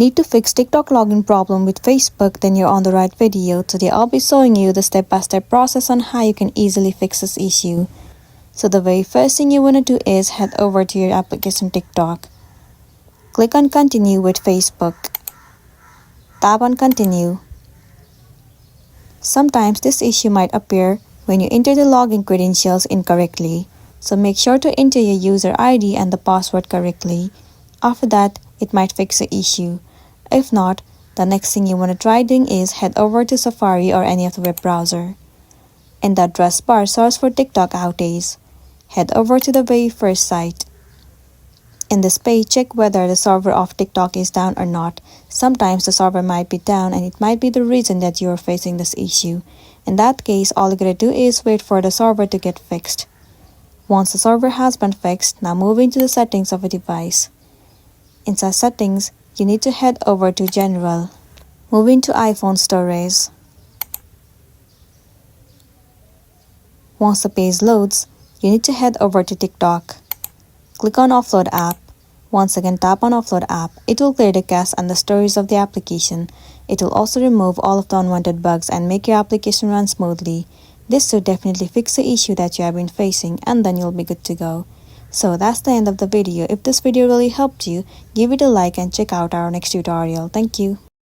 Need to fix TikTok login problem with Facebook? Then you're on the right video. Today I'll be showing you the step-by-step process on how you can easily fix this issue. So the very first thing you want to do is head over to your application TikTok. Click on continue with Facebook. Tap on continue. Sometimes this issue might appear when you enter the login credentials incorrectly. So make sure to enter your user ID and the password correctly. After that, it might fix the issue. If not, the next thing you want to try doing is head over to Safari or any of the web browser. In the address bar, search for TikTok outage. Head over to the very first site. In this page, check whether the server of TikTok is down or not. Sometimes the server might be down and it might be the reason that you are facing this issue. In that case, all you gotta do is wait for the server to get fixed. Once the server has been fixed, now move into the settings of a device. Inside settings, you need to head over to General. Move into iPhone storage. Once the page loads, you need to head over to TikTok. Click on Offload App. Once again, tap on Offload App. It will clear the cache and the storage of the application. It will also remove all of the unwanted bugs and make your application run smoothly. This should definitely fix the issue that you have been facing, and then you'll be good to go. So that's the end of the video. If this video really helped you, give it a like and check out our next tutorial. Thank you.